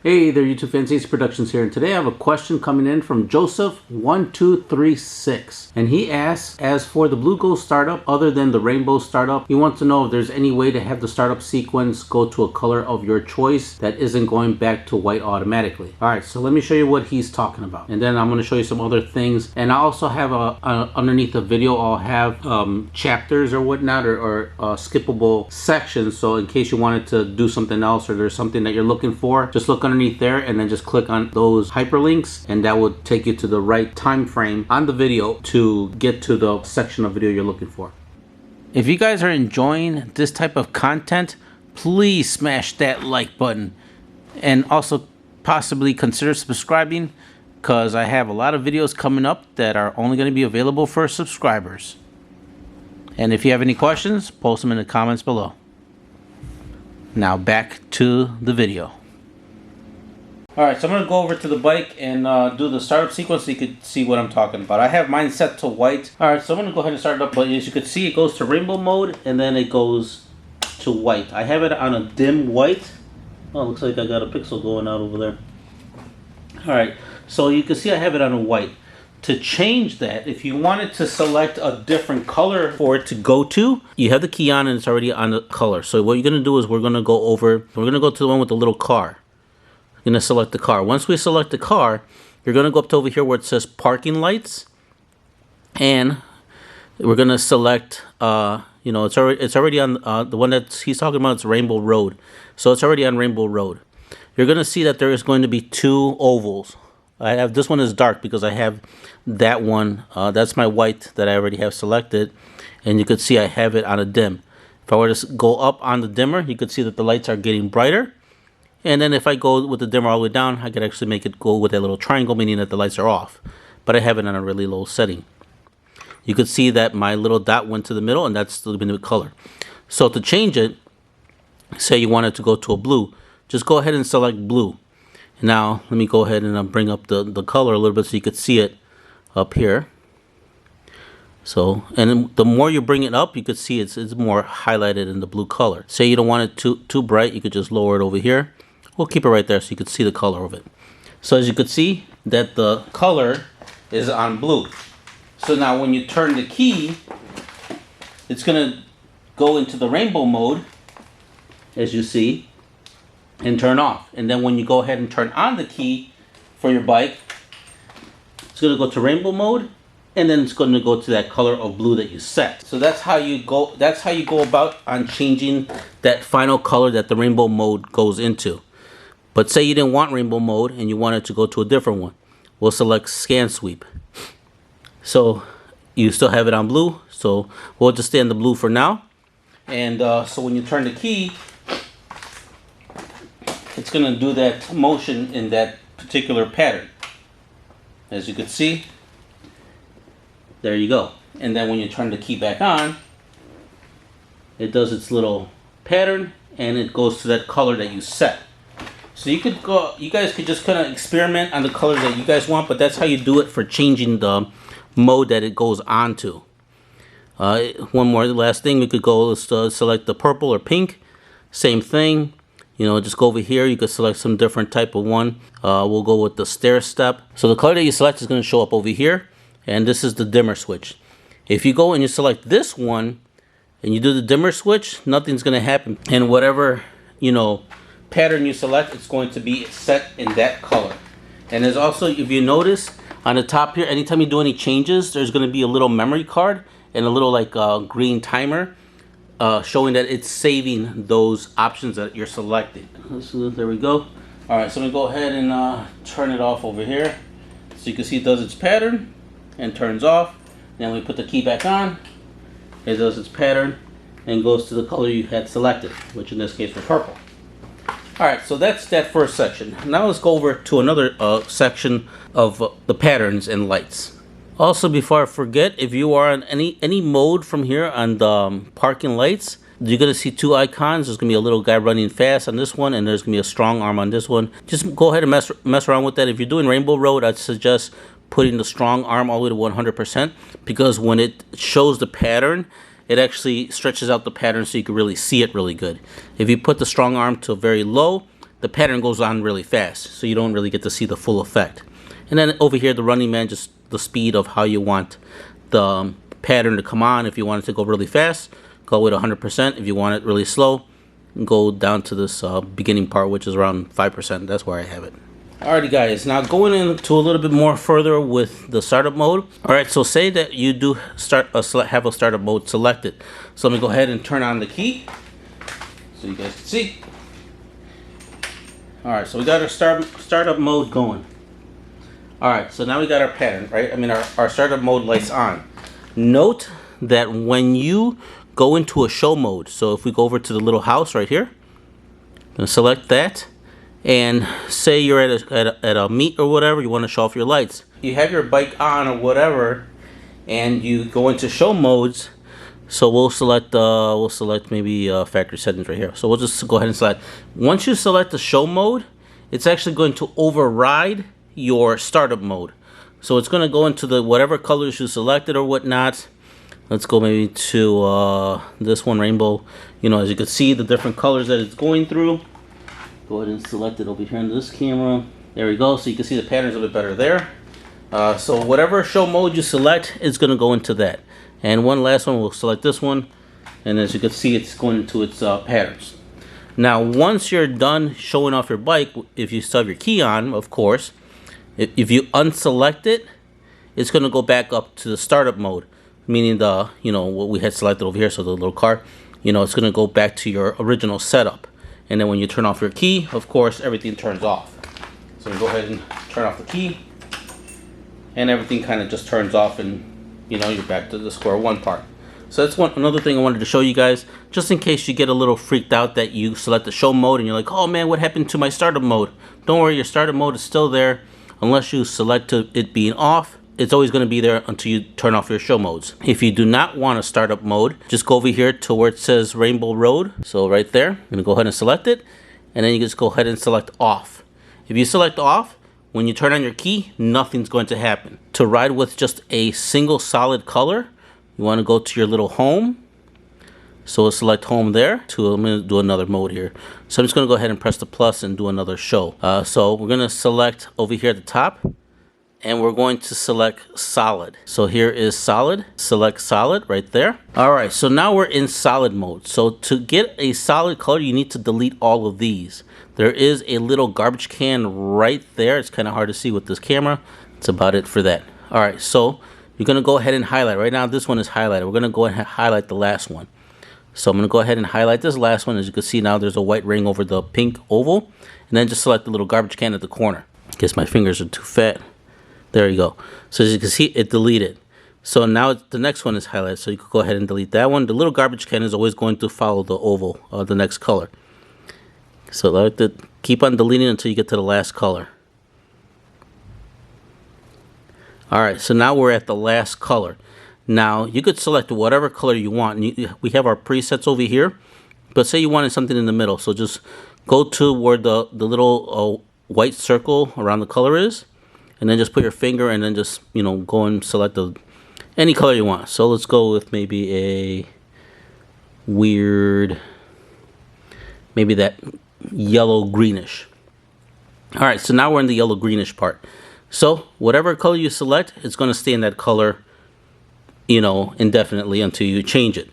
Hey there, YouTube fans. AC Productions here, and today I have a question coming in from Joseph1236, and he asks, as for the blue Ghozt startup, other than the rainbow startup, he wants to know if there's any way to have the startup sequence go to a color of your choice that isn't going back to white automatically. Alright, so let me show you what he's talking about, and then I'm going to show you some other things. And I also have underneath the video, I'll have chapters or whatnot, or skippable sections, so in case you wanted to do something else or there's something that you're looking for, just look underneath there and then just click on those hyperlinks, and that will take you to the right time frame on the video to get to the section of video you're looking for. If you guys are enjoying this type of content, please smash that like button, and also possibly consider subscribing, because I have a lot of videos coming up that are only going to be available for subscribers. And if you have any questions, post them in the comments below. Now back to the video. Alright, so I'm going to go over to the bike and do the startup sequence so you can see what I'm talking about. I have mine set to white. Alright, so I'm going to go ahead and start it up, but as you can see, it goes to rainbow mode and then it goes to white. I have it on a dim white. Oh, looks like I got a pixel going out over there. Alright, so you can see I have it on a white. To change that, if you wanted to select a different color for it to go to, you have the key on and it's already on the color. So what you're going to do is we're going to go to the one with the little car. You're going to select the car. Once we select the car, you're going to go up to over here where it says parking lights, and we're going to select it's already on the one that he's talking about. It's Rainbow Road, so it's already on Rainbow Road. You're going to see that there is going to be two ovals. I have this one is dark because I have that one. That's my white that I already have selected, and you could see I have it on a dim. If I were to go up on the dimmer, you could see that the lights are getting brighter. And then if I go with the dimmer all the way down, I could actually make it go with a little triangle, meaning that the lights are off. But I have it on a really low setting. You could see that my little dot went to the middle, and that's the luminous color. So to change it, say you wanted to go to a blue, just go ahead and select blue. Now let me go ahead and bring up the color a little bit so you could see it up here. So, and then the more you bring it up, you could see it's more highlighted in the blue color. Say you don't want it too bright, you could just lower it over here. We'll keep it right there so you could see the color of it. So as you could see that the color is on blue. So now when you turn the key, it's going to go into the rainbow mode, as you see, and turn off. And then when you go ahead and turn on the key for your bike, it's going to go to rainbow mode, and then it's going to go to that color of blue that you set. So that's how you go about on changing that final color that the rainbow mode goes into. But say you didn't want rainbow mode and you wanted to go to a different one. We'll select scan sweep. So you still have it on blue, so we'll just stay on the blue for now. And so when you turn the key, it's going to do that motion in that particular pattern. As you can see, there you go. And then when you turn the key back on, it does its little pattern and it goes to that color that you set. So you guys could just kind of experiment on the colors that you guys want, but that's how you do it for changing the mode that it goes on to. One more last thing, we could go select the purple or pink. Same thing. Just go over here. You could select some different type of one. We'll go with the stair step. So the color that you select is going to show up over here. And this is the dimmer switch. If you go and you select this one and you do the dimmer switch, nothing's going to happen. And whatever, pattern you select, it's going to be set in that color. And there's also, if you notice on the top here, anytime you do any changes, there's going to be a little memory card and a little green timer showing that it's saving those options that you're selecting. So there we go. All right, so I'm going to go ahead and turn it off over here. So you can see it does its pattern and turns off. Then we put the key back on, it does its pattern and goes to the color you had selected, which in this case was purple. Alright, so that's that first section. Now let's go over to another section of the patterns and lights. Also, before I forget, if you are on any mode from here on the parking lights, you're going to see two icons. There's going to be a little guy running fast on this one, and there's going to be a strong arm on this one. Just go ahead and mess around with that. If you're doing Rainbow Road, I'd suggest putting the strong arm all the way to 100%, because when it shows the pattern, it actually stretches out the pattern so you can really see it really good. If you put the strong arm to very low, the pattern goes on really fast, so you don't really get to see the full effect. And then over here, the running man, just the speed of how you want the pattern to come on. If you want it to go really fast, go with 100%. If you want it really slow, go down to this beginning part, which is around 5%. That's where I have it. Alrighty guys, now going into a little bit more further with the startup mode. Alright, so say that you do have a startup mode selected. So let me go ahead and turn on the key so you guys can see. Alright, so we got our startup mode going. Alright, so now we got our pattern, right? I mean our startup mode lights on. Note that when you go into a show mode, so if we go over to the little house right here, I'm going to select that. And say you're at a meet or whatever, you want to show off your lights. You have your bike on or whatever, and you go into show modes. So we'll select maybe factory settings right here. So we'll just go ahead and select. Once you select the show mode, it's actually going to override your startup mode. So it's going to go into the whatever colors you selected or whatnot. Let's go maybe to this one, rainbow. You know, as you can see, the different colors that it's going through. Go ahead and select it over here on this camera. There we go. So you can see the patterns a bit better there. So whatever show mode you select, it's going to go into that. And one last one, we'll select this one. And as you can see, it's going into its patterns. Now, once you're done showing off your bike, if you still have your key on, of course, if you unselect it, it's going to go back up to the startup mode, meaning the, you know, what we had selected over here. So the little car, you know, it's going to go back to your original setup. And then when you turn off your key, of course, everything turns off. So we go ahead and turn off the key, and everything kind of just turns off, and you know, you're back to the square one part. So that's another thing I wanted to show you guys, just in case you get a little freaked out that you select the show mode and you're like, oh man, what happened to my startup mode? Don't worry, your startup mode is still there unless you select it being off. It's always going to be there until you turn off your show modes. If you do not want a startup mode, just go over here to where it says Rainbow Road. So right there, I'm going to go ahead and select it. And then you just go ahead and select off. If you select off, when you turn on your key, nothing's going to happen. To ride with just a single solid color, you want to go to your little home. So we'll select home there. I'm going to do another mode here. So I'm just going to go ahead and press the plus and do another show. So we're going to select over here at the top. And we're going to select solid. So here is solid. Select solid right there. All right, so now we're in solid mode. So to get a solid color, you need to delete all of these. There is a little garbage can right there. It's kind of hard to see with this camera. That's about it for that. All right, so you're going to go ahead and highlight. Right now, this one is highlighted. We're going to go ahead and highlight the last one. So I'm going to go ahead and highlight this last one. As you can see now, there's a white ring over the pink oval. And then just select the little garbage can at the corner. Guess my fingers are too fat. There you go. So as you can see, it deleted. So now the next one is highlighted. So you could go ahead and delete that one. The little garbage can is always going to follow the oval, the next color. So like that, keep on deleting until you get to the last color. All right, so now we're at the last color. Now you could select whatever color you want. We have our presets over here, but say you wanted something in the middle. So just go to where the little white circle around the color is. And then just put your finger and then just, you know, go and select any color you want. So let's go with maybe a weird, maybe that yellow greenish. All right, so now we're in the yellow greenish part. So whatever color you select, it's going to stay in that color, you know, indefinitely until you change it.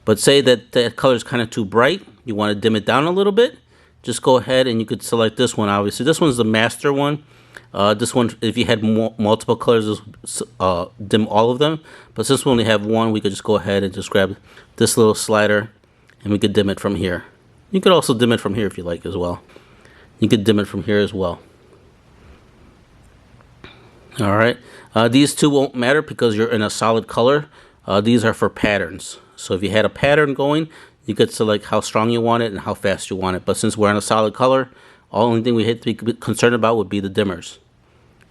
But say that that color is kind of too bright, you want to dim it down a little bit, just go ahead and you could select this one. Obviously, this one's the master one. This one, if you had multiple colors, dim all of them. But since we only have one, we could just go ahead and just grab this little slider, and we could dim it from here. You could also dim it from here if you like as well. You could dim it from here as well. All right. These two won't matter because you're in a solid color. These are for patterns. So if you had a pattern going, you could select how strong you want it and how fast you want it. But since we're in a solid color, only thing we had to be concerned about would be the dimmers.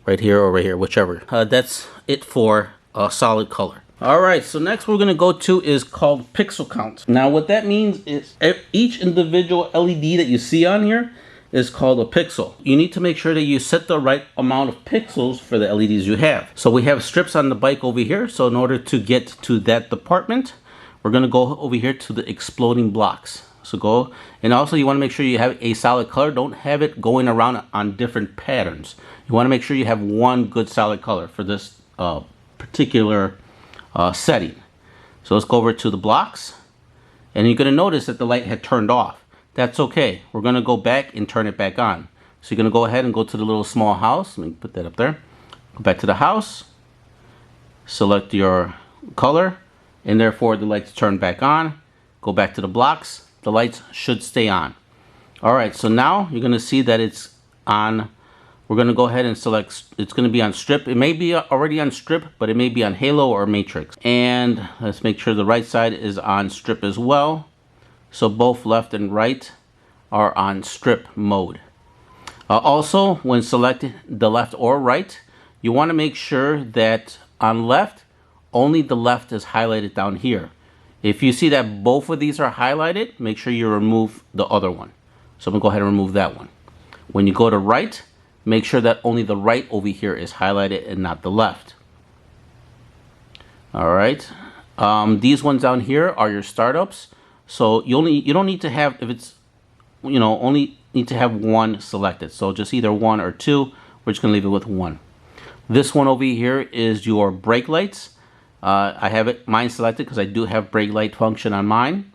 Right here or right here, whichever. That's it for a solid color. All right, so next we're gonna go to is called pixel count. Now what that means is each individual LED that you see on here is called a pixel. You need to make sure that you set the right amount of pixels for the LEDs you have. So we have strips on the bike over here. So in order to get to that department, we're gonna go over here to the exploding blocks. So go, and also you want to make sure you have a solid color. Don't have it going around on different patterns. You want to make sure you have one good solid color for this particular setting. So let's go over to the blocks, and you're going to notice that the light had turned off. That's okay. We're going to go back and turn it back on. So you're going to go ahead and go to the little small house. Let me put that up there. Go back to the house, select your color, and therefore the lights turn back on. Go back to the blocks. The lights should stay on. All right, so now you're going to see that it's on. We're going to go ahead and select, it's going to be on strip. It may be already on strip, but it may be on halo or matrix. And let's make sure the right side is on strip as well. So both left and right are on strip mode. Also, when selecting the left or right, you want to make sure that on left, only the left is highlighted down here. If you see that both of these are highlighted, make sure you remove the other one. So I'm going to go ahead and remove that one. When you go to right, make sure that only the right over here is highlighted and not the left. All right. These ones down here are your startups. So you don't need to have, if it's, only need to have one selected. So just either one or two. We're just going to leave it with one. This one over here is your brake lights. I have mine selected because I do have brake light function on mine.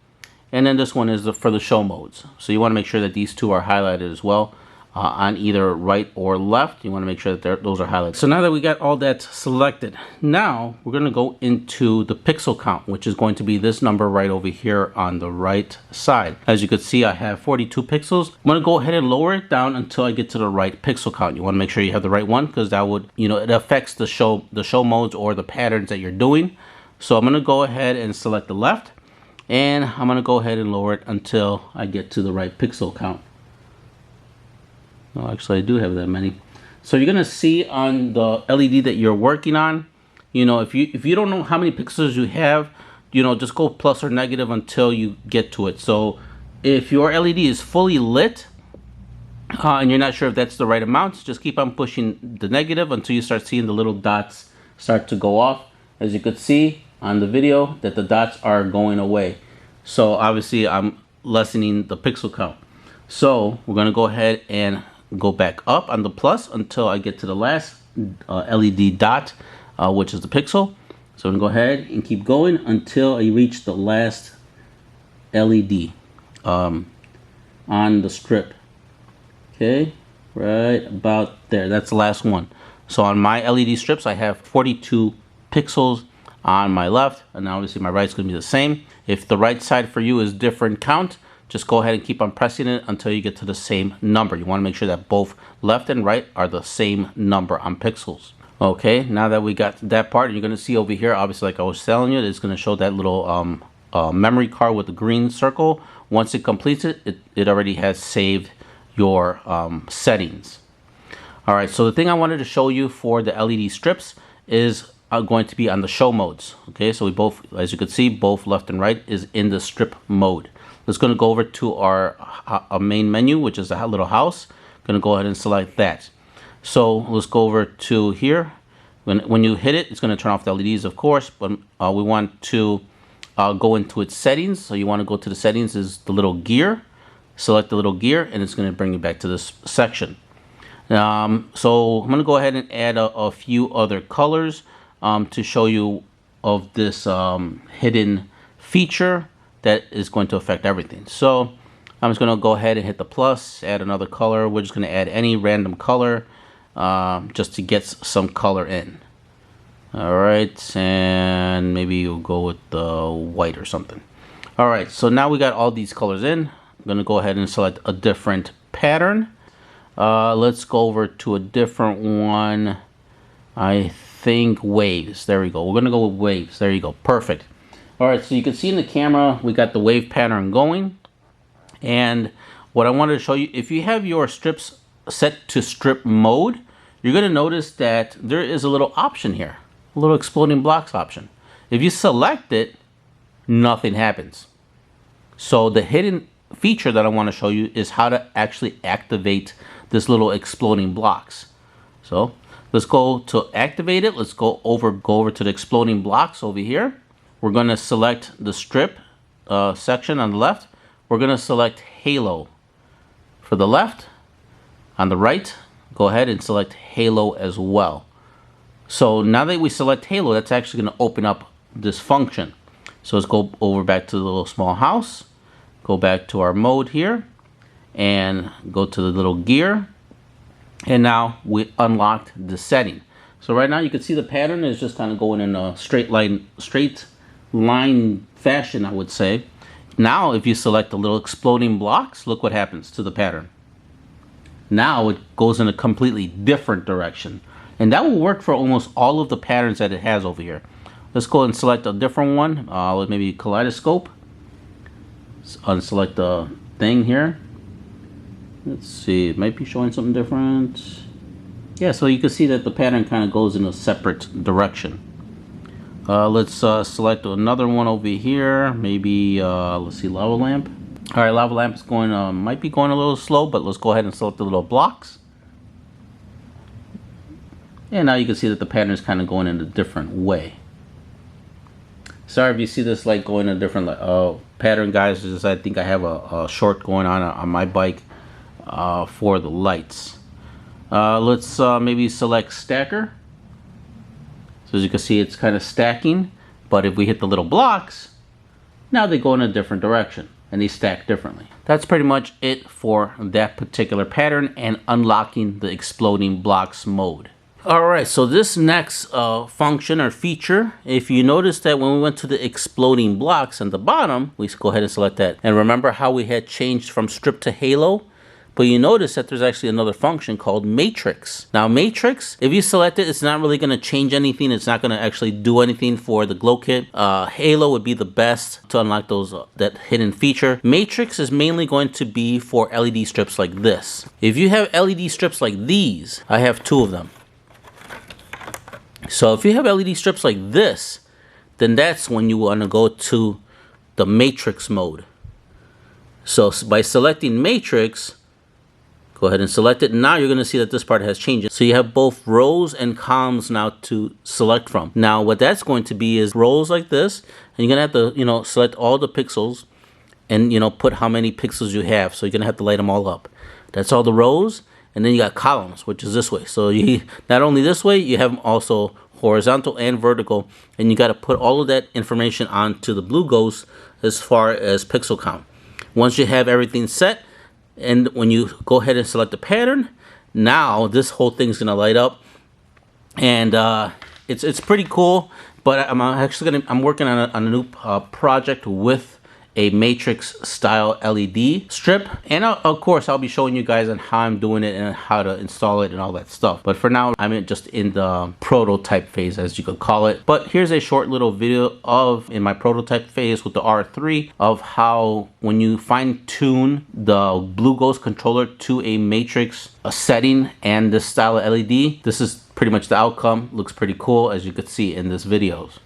And then this one is for the show modes. So you want to make sure that these two are highlighted as well. On either right or left, you want to make sure that those are highlighted. So now that we got all that selected, now we're going to go into the pixel count, which is going to be this number right over here on the right side. As you can see, I have 42 pixels. I'm going to go ahead and lower it down until I get to the right pixel count. You want to make sure you have the right one, because that would, it affects the show modes or the patterns that you're doing. So I'm going to go ahead and select the left, and I'm going to go ahead and lower it until I get to the right pixel count. Oh, actually, I do have that many. So you're gonna see on the LED that you're working on, if you don't know how many pixels you have, just go plus or negative until you get to it. So if your LED is fully lit and you're not sure if that's the right amount, just keep on pushing the negative until you start seeing the little dots start to go off. As you could see on the video, that the dots are going away. So obviously I'm lessening the pixel count. So we're gonna go ahead and go back up on the plus until I get to the last LED dot, which is the pixel. So I'm gonna go ahead and keep going until I reach the last LED on the strip. Okay, right about there. That's the last one. So on my LED strips, I have 42 pixels on my left, and obviously my right's gonna be the same. If the right side for you is different count, just go ahead and keep on pressing it until you get to the same number. You want to make sure that both left and right are the same number on pixels. Okay, now that we got that part, you're going to see over here, obviously like I was telling you, it's going to show that little memory card with the green circle. Once it completes it, it already has saved your settings. All right, so the thing I wanted to show you for the LED strips is going to be on the show modes. Okay, so we both, as you can see, both left and right is in the strip mode. Let's going to go over to our main menu, which is a little house. Going to go ahead and select that. So let's go over to here. When you hit it, it's going to turn off the LEDs, of course, but we want to go into its settings. So you want to go to the settings, is the little gear. Select the little gear, and it's going to bring you back to this section. So I'm going to go ahead and add a few other colors to show you of this hidden feature that is going to affect everything. So I'm just going to go ahead and hit the plus, add another color. We're just going to add any random color just to get some color in. All right, and maybe you'll go with the white or something. All right, so now we got all these colors in. I'm going to go ahead and select a different pattern. Let's go over to a different one. I think waves. There we go. We're going to go with waves. There you go. Perfect. All right, so you can see in the camera, we got the wave pattern going. And what I wanted to show you, if you have your strips set to strip mode, you're going to notice that there is a little option here, a little exploding blocks option. If you select it, nothing happens. So the hidden feature that I want to show you is how to actually activate this little exploding blocks. So let's go to activate it. Let's go over to the exploding blocks over here. We're going to select the strip section on the left. we're going to select halo. For the left, on the right, go ahead and select halo as well. So now that we select halo, that's actually going to open up this function. So let's go over back to the little small house, go back to our mode here, and go to the little gear. And now we unlocked the setting. So right now you can see the pattern is just kind of going in a straight line fashion, I would say. Now if you select the little exploding blocks, look what happens to the pattern. Now it goes in a completely different direction. And that will work for almost all of the patterns that it has over here. Let's go and select a different one, maybe kaleidoscope. Let's unselect the thing here. Let's see, it might be showing something different. Yeah, so you can see that the pattern kind of goes in a separate direction. Let's select another one over here. Maybe, let's see, lava lamp. All right, lava lamp is going, might be going a little slow, but let's go ahead and select the little blocks. And now you can see that the pattern is kind of going in a different way. Sorry if you see this light going in a different pattern, guys. Just I think I have a short going on my bike for the lights. Let's maybe select stacker. So as you can see, it's kind of stacking. But if we hit the little blocks, now they go in a different direction and they stack differently. That's pretty much it for that particular pattern and unlocking the exploding blocks mode. Alright, so this next function or feature, if you notice that when we went to the exploding blocks at the bottom, we go ahead and select that. And remember how we had changed from strip to halo? But you notice that there's actually another function called matrix. Now matrix, if you select it, it's not really going to change anything. It's not going to actually do anything for the glow kit. Halo would be the best to unlock those that hidden feature. Matrix is mainly going to be for LED strips like this. If you have LED strips like these, I have 2 of them. So if you have LED strips like this, then that's when you want to go to the matrix mode. So by selecting matrix, go ahead and select it. Now you're going to see that this part has changed. So you have both rows and columns now to select from. Now what that's going to be is rows like this, and you're going to have to, select all the pixels and, put how many pixels you have. So you're going to have to light them all up. That's all the rows. And then you got columns, which is this way. So you not only this way, you have them also horizontal and vertical, and you got to put all of that information onto the blue Ghozt as far as pixel count. Once you have everything set, and when you go ahead and select the pattern, now this whole thing's gonna light up, and it's pretty cool. But I'm working on a new project with a matrix style LED strip, and of course I'll be showing you guys on how I'm doing it and how to install it and all that stuff. But for now, I'm just in the prototype phase, as you could call it. But here's a short little video in my prototype phase with the R3 of how when you fine tune the blue Ghozt controller to a matrix setting and this style of LED, this is pretty much the outcome. Looks pretty cool, as you could see in this videos.